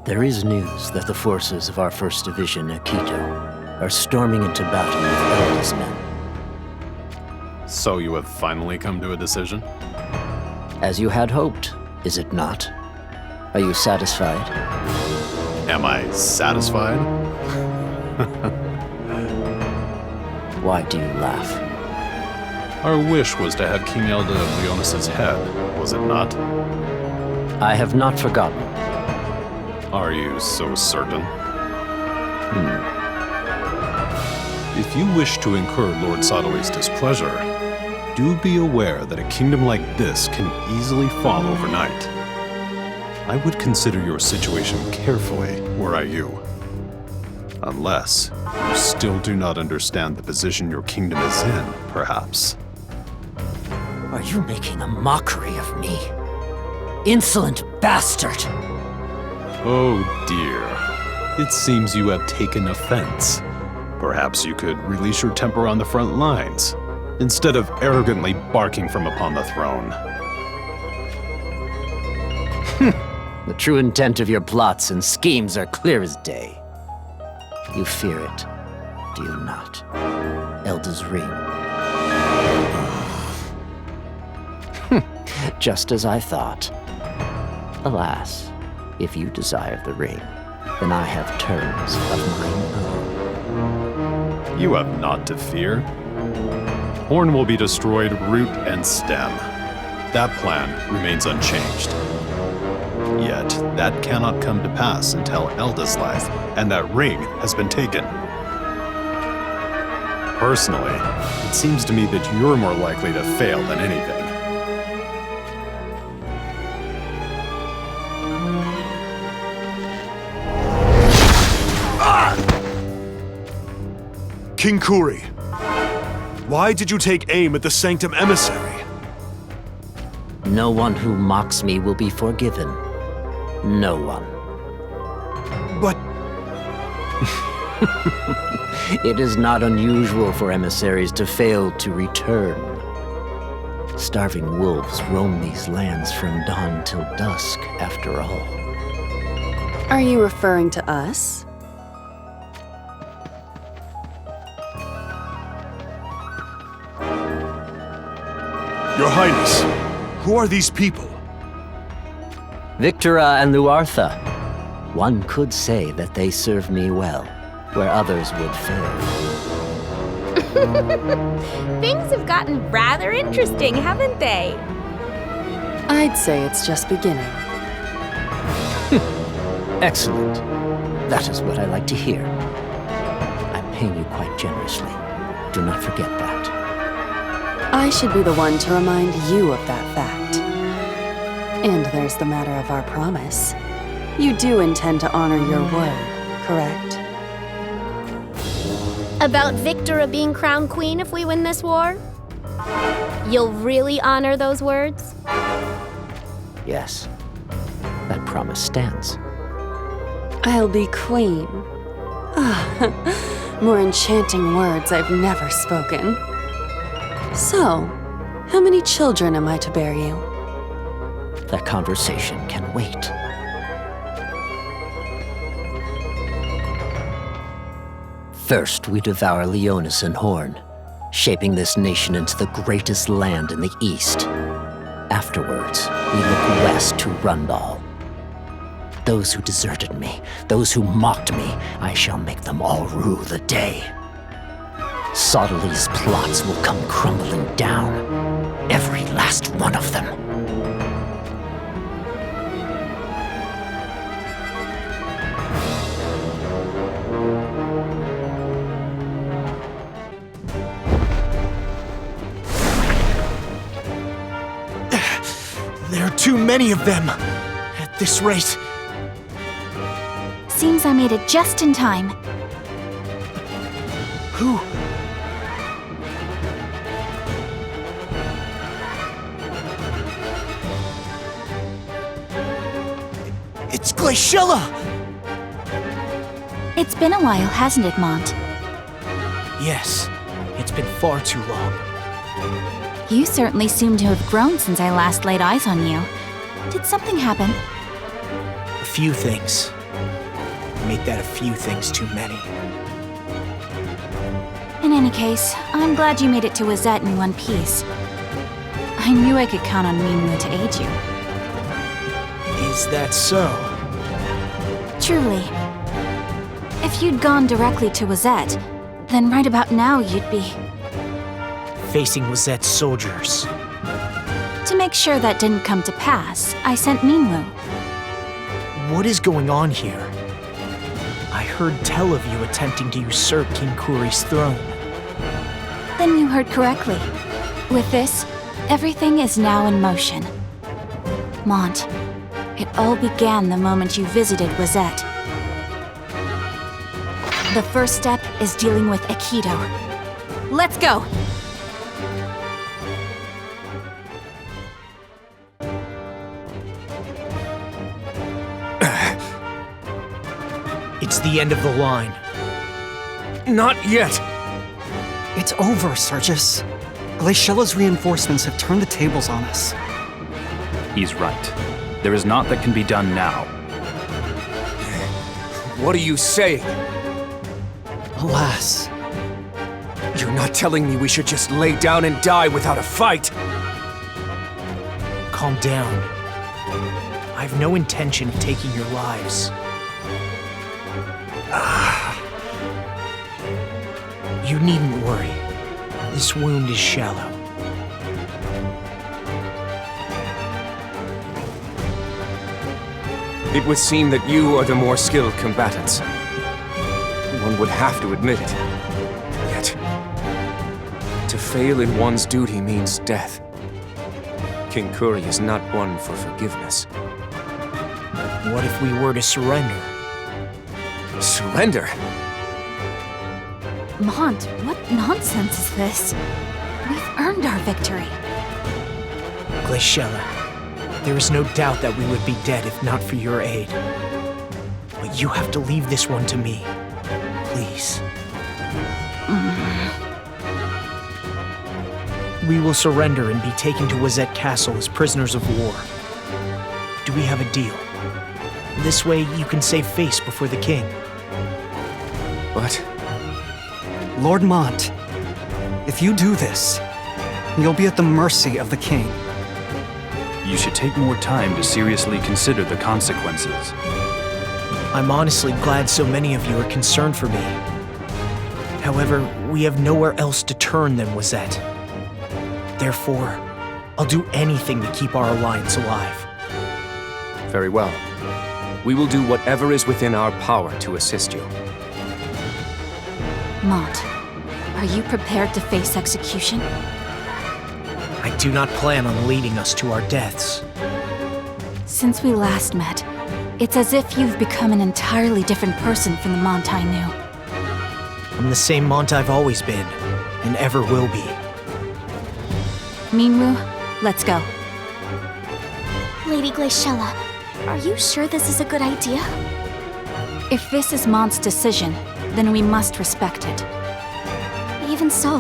There is news that the forces of our 1st Division at Quito are storming into battle with Elda's men. So you have finally come to a decision? As you had hoped, is it not? Are you satisfied? Am I satisfied? Why do you laugh? Our wish was to have King Elda of Leonis' head, was it not? I have not forgotten. Are you so certain? If you wish to incur Lord Sadoi's displeasure, do be aware that a kingdom like this can easily fall overnight. I would consider your situation carefully were I you. Unless you still do not understand the position your kingdom is in, perhaps. Are you making a mockery of me? Insolent bastard! Oh dear. It seems you have taken offense. Perhaps you could release your temper on the front lines, instead of arrogantly barking from upon the throne. The true intent of your plots and schemes are clear as day. You fear it, do you not? Elda's ring. Just as I thought. Alas, if you desire the ring, then I have terms of mine own. You have naught to fear. Horn will be destroyed root and stem. That plan remains unchanged. Yet, that cannot come to pass until Elda's life and that ring has been taken. Personally, it seems to me that you're more likely to fail than anything. King Kuri, why did you take aim at the Sanctum Emissary? No one who mocks me will be forgiven. No one. But it is not unusual for emissaries to fail to return. Starving wolves roam these lands from dawn till dusk, after all. Are you referring to us? Your Highness, who are these people? Victora and Luartha. One could say that they serve me well, where others would fail. Things have gotten rather interesting, haven't they? I'd say it's just beginning. Excellent. That is what I like to hear. I'm paying you quite generously. Do not forget that. I should be the one to remind you of that fact. And there's the matter of our promise. You do intend to honor your word, correct? About Victora being crowned queen if we win this war? You'll really honor those words? Yes. That promise stands. I'll be queen. Ah, more enchanting words I've never spoken. So, how many children am I to bear you? That conversation can wait. First, we devour Leonis and Horn, shaping this nation into the greatest land in the East. Afterwards, we look west to RUNDALL. Those who deserted me, those who mocked me, I shall make them all rue the day. Sadoi's plots will come crumbling down. Every last one of them. There are too many of them. At this rate. Seems I made it just in time. Who? It's Glaciela! It's been a while, hasn't it, Mont? Yes, it's been far too long. You certainly seem to have grown since I last laid eyes on you. Did something happen? A few things. make that a few things too many. In any case, I'm glad you made it to Lisette in one piece. I knew I could count on Minwu to aid you. Is that so? Truly. If you'd gone directly to Lisette, then right about now you'd be... Facing Lisette's soldiers. To make sure that didn't come to pass, I sent Minwu. What is going on here? I heard tell of you attempting to usurp King Kuri's throne. Then you heard correctly. With this, everything is now in motion. Mont, it all began the moment you visited Lisette. The first step is dealing with Aikido. Let's go! It's the end of the line. Not yet! It's over, Sergius. Glaciela's reinforcements have turned the tables on us. He's right. There is naught that can be done now. What are you saying? Alas. You're not telling me we should just lay down and die without a fight? Calm down. I have no intention of taking your lives. You needn't worry. This wound is shallow. It would seem that you are the more skilled combatants. One would have to admit it. Yet, to fail in one's duty means death. King Kuri is not one for forgiveness. What if we were to surrender? Surrender? Mont, what nonsense is this? We've earned our victory. Glaciela, there is no doubt that we would be dead if not for your aid. But you have to leave this one to me. Please. We will surrender and be taken to Lisette Castle as prisoners of war. Do we have a deal? This way you can save face before the king. What? Lord Mont, if you do this, you'll be at the mercy of the king. You should take more time to seriously consider the consequences. I'm honestly glad so many of you are concerned for me. However, we have nowhere else to turn than Lisette. Therefore, I'll do anything to keep our alliance alive. Very well. We will do whatever is within our power to assist you. Mont, are you prepared to face execution? I do not plan on leading us to our deaths. Since we last met, it's as if you've become an entirely different person from the Mont I knew. I'm the same Mont I've always been, and ever will be. Minwu, let's go. Lady Glaciela, are you sure this is a good idea? If this is Mont's decision, then we must respect it. Even so,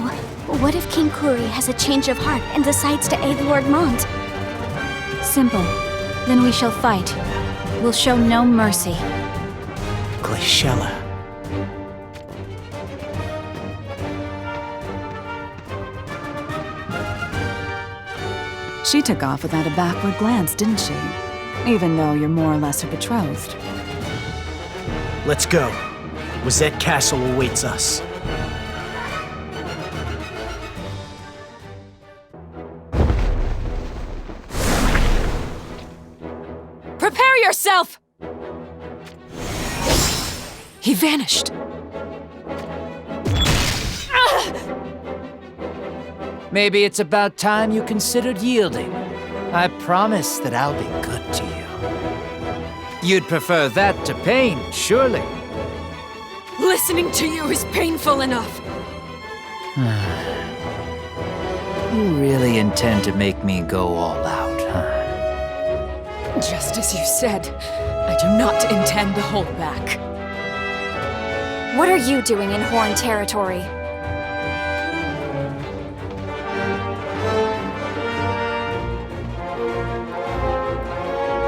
what if King Kuri has a change of heart and decides to aid Lord Mont? Simple. Then we shall fight. We'll show no mercy. Glaciela. She took off without a backward glance, didn't she? Even though you're more or less her betrothed. Let's go. Lisette Castle awaits us. Prepare yourself! He vanished. Maybe it's about time you considered yielding. I promise that I'll be good to you. You'd prefer that to pain, surely. Listening to you is painful enough. You really intend to make me go all out, huh? Just as you said, I do not intend to hold back. What are you doing in Horn territory?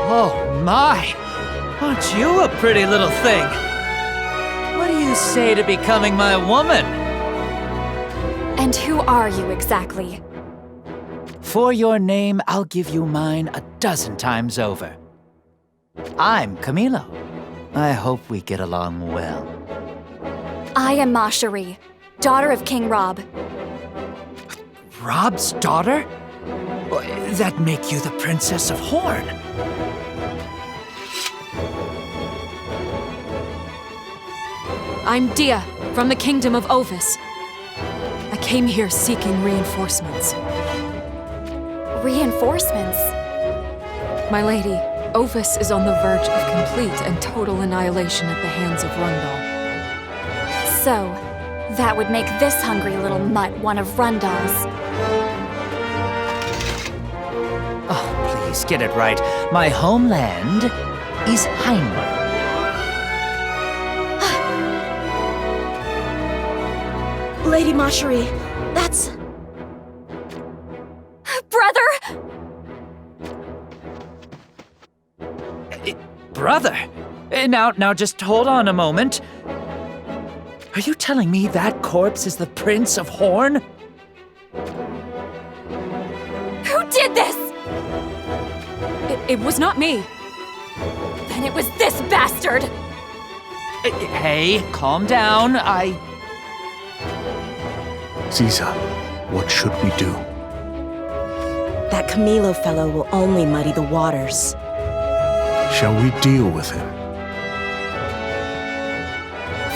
Oh my! Aren't you a pretty little thing? you say to becoming my woman? And who are you exactly? For your name, I'll give you mine 12 times over. I'm Camilla. I hope we get along well. I am Macherie, daughter of King Rob. Rob's daughter? That make you the Princess of Horn. I'm Dia, from the Kingdom of Ovis. I came here seeking reinforcements. Reinforcements? My lady, Ovis is on the verge of complete and total annihilation at the hands of RUNDALL. So, that would make this hungry little mutt one of RUNDALL's. Oh, please get it right. My homeland is Seymore. Lady Macherie, that's... Brother! Brother? Now just hold on a moment. Are you telling me that corpse is the Prince of Horn? Who did this? It was not me. Then it was this bastard! Hey, calm down. Ziza, what should we do? That Camilo fellow will only muddy the waters. Shall we deal with him?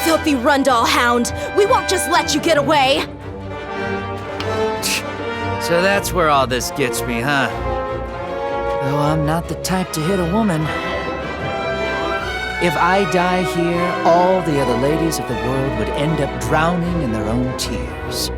Filthy RUNDALL hound! We won't just let you get away! So that's where all this gets me, huh? Though I'm not the type to hit a woman. If I die here, all the other ladies of the world would end up drowning in their own tears.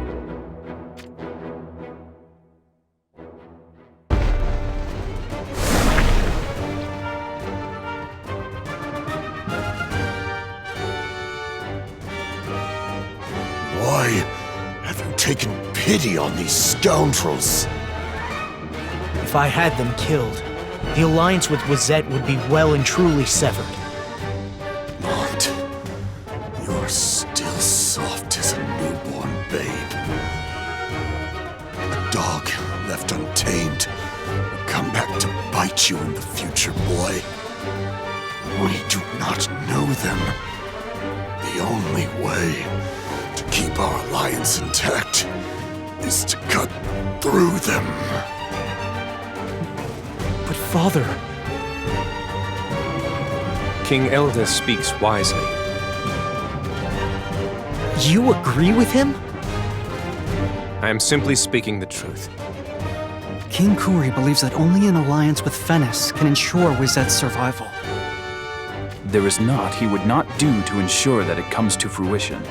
Why have you taken pity on these scoundrels? If I had them killed, the alliance with Lisette would be well and truly severed. Mont, you're still soft as a newborn babe. A dog left untamed will come back to bite you in the future, boy. We do not know them. The only way to keep our alliance intact is to cut through them. But Father... King Elda speaks wisely. You agree with him? I am simply speaking the truth. King Kuri believes that only an alliance with Fennis can ensure Wizette's survival. There is naught he would not do to ensure that it comes to fruition.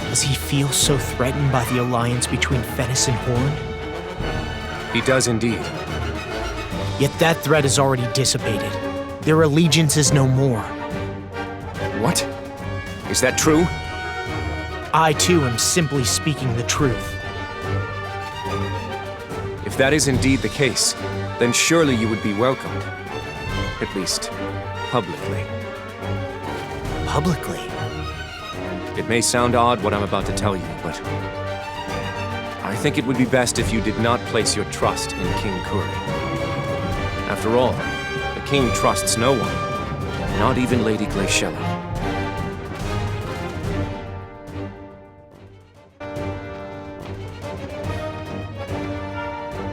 Does he feel so threatened by the alliance between Fennis and Horn? He does indeed. Yet that threat is already dissipated. Their allegiance is no more. What? Is that true? I, too, am simply speaking the truth. If that is indeed the case, then surely you would be welcomed. At least, publicly. Publicly? It may sound odd what I'm about to tell you, but I think it would be best if you did not place your trust in King Kuri. After all, the king trusts no one, not even Lady Glaciela.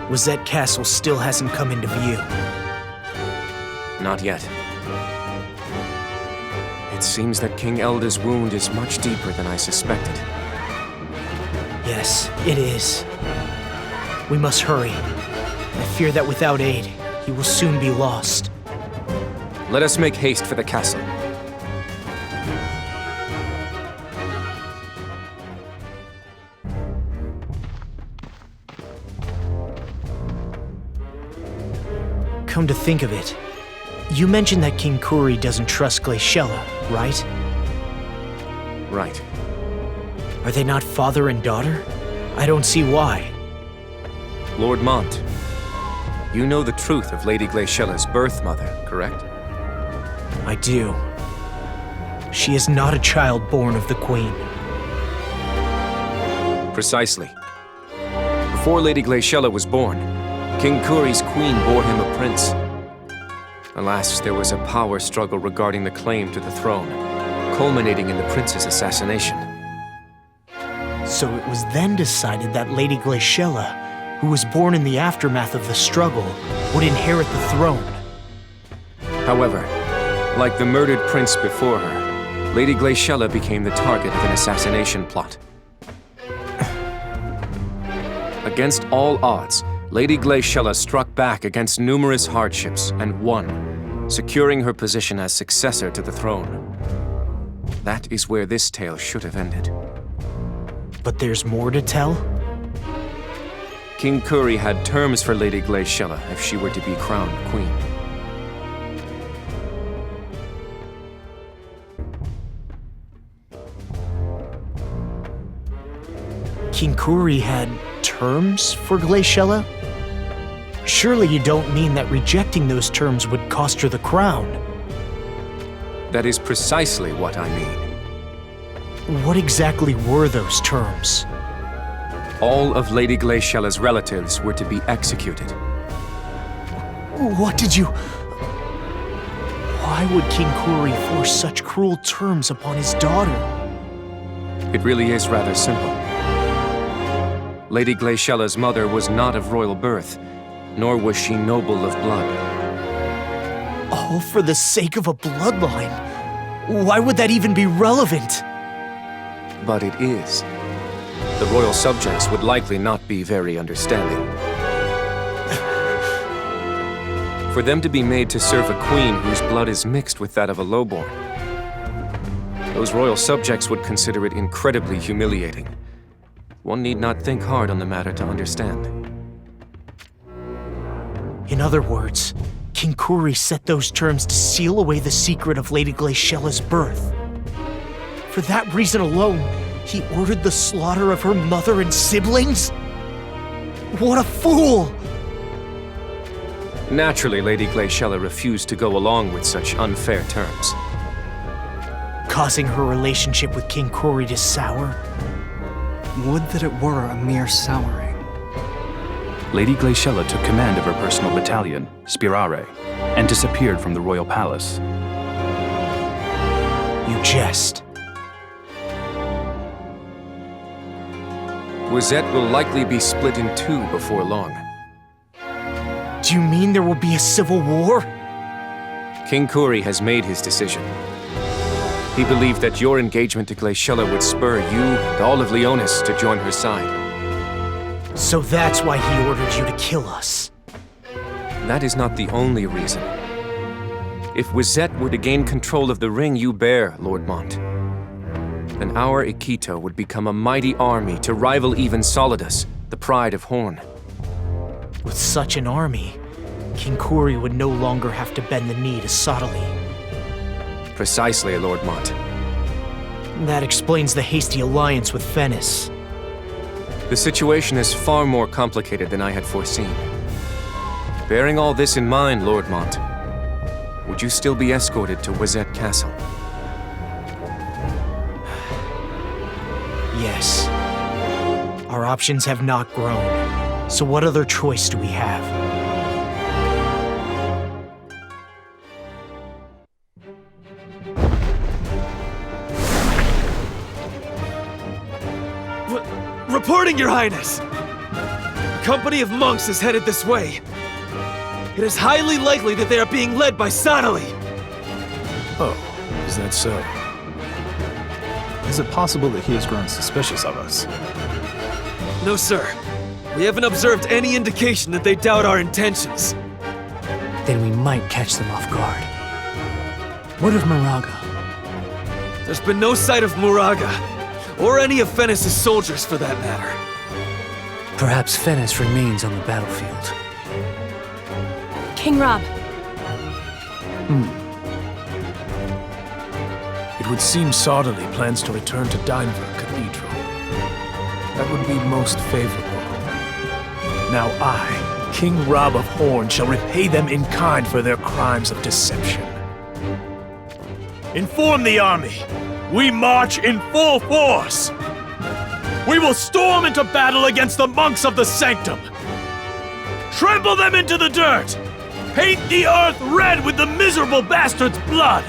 Lisette Castle still hasn't come into view. Not yet. It seems that King Elda's wound is much deeper than I suspected. Yes, it is. We must hurry. I fear that without aid, he will soon be lost. Let us make haste for the castle. Come to think of it, you mentioned that King Kuri doesn't trust Glaciela, right? Right. Are they not father and daughter? I don't see why. Lord Mont, you know the truth of Lady Glaciela's birth mother, correct? I do. She is not a child born of the Queen. Precisely. Before Lady Glaciela was born, King Kuri's queen bore him a prince. Alas, there was a power struggle regarding the claim to the throne, culminating in the prince's assassination. So it was then decided that Lady Glaciela, who was born in the aftermath of the struggle, would inherit the throne. However, like the murdered prince before her, Lady Glaciela became the target of an assassination plot. Against all odds, Lady Glaciela struck back against numerous hardships and won, securing her position as successor to the throne. That is where this tale should have ended. But there's more to tell? King Kuri had terms for Lady Glaciela if she were to be crowned queen. King Kuri had terms for Glaciela? Surely you don't mean that rejecting those terms would cost her the crown? That is precisely what I mean. What exactly were those terms? All of Lady Glaciela's relatives were to be executed. What did you... Why would King Kuri force such cruel terms upon his daughter? It really is rather simple. Lady Glaciela's mother was not of royal birth, nor was she noble of blood. All for the sake of a bloodline? Why would that even be relevant? But it is. The royal subjects would likely not be very understanding. For them to be made to serve a queen whose blood is mixed with that of a lowborn, those royal subjects would consider it incredibly humiliating. One need not think hard on the matter to understand. In other words, King Kuri set those terms to seal away the secret of Lady Glaciela's birth. For that reason alone, he ordered the slaughter of her mother and siblings? What a fool! Naturally, Lady Glaciela refused to go along with such unfair terms. Causing her relationship with King Kuri to sour? Would that it were a mere souring. Lady Glaciela took command of her personal battalion, Spirare, and disappeared from the royal palace. You jest. Lisette will likely be split in two before long. Do you mean there will be a civil war? King Kuri has made his decision. He believed that your engagement to Glaciela would spur you and all of Leonis to join her side. So that's why he ordered you to kill us. That is not the only reason. If Lisette were to gain control of the ring you bear, Lord Mont, then our Ikito would become a mighty army to rival even Solidus, the pride of Horn. With such an army, King Kuri would no longer have to bend the knee to Sodali. Precisely, Lord Mont. That explains the hasty alliance with Venice. The situation is far more complicated than I had foreseen. Bearing all this in mind, Lord Mont, would you still be escorted to Lisette Castle? Yes. Our options have not grown, so what other choice do we have? Reporting, Your Highness! A company of monks is headed this way. It is highly likely that they are being led by Sodali. Oh, is that so? Is it possible that he has grown suspicious of us? No, sir. We haven't observed any indication that they doubt our intentions. Then we might catch them off guard. What of Moraga? There's been no sight of Moraga, or any of Venice's soldiers for that matter. Perhaps Venice remains on the battlefield. King Rob. It would seem Sodali plans to return to Denver Cathedral. That would be most favorable. Now I, King Rob of Horn, shall repay them in kind for their crimes of deception. Inform the army. We march in full force. We will storm into battle against the monks of the Sanctum. Trample them into the dirt. Paint the earth red with the miserable bastard's blood.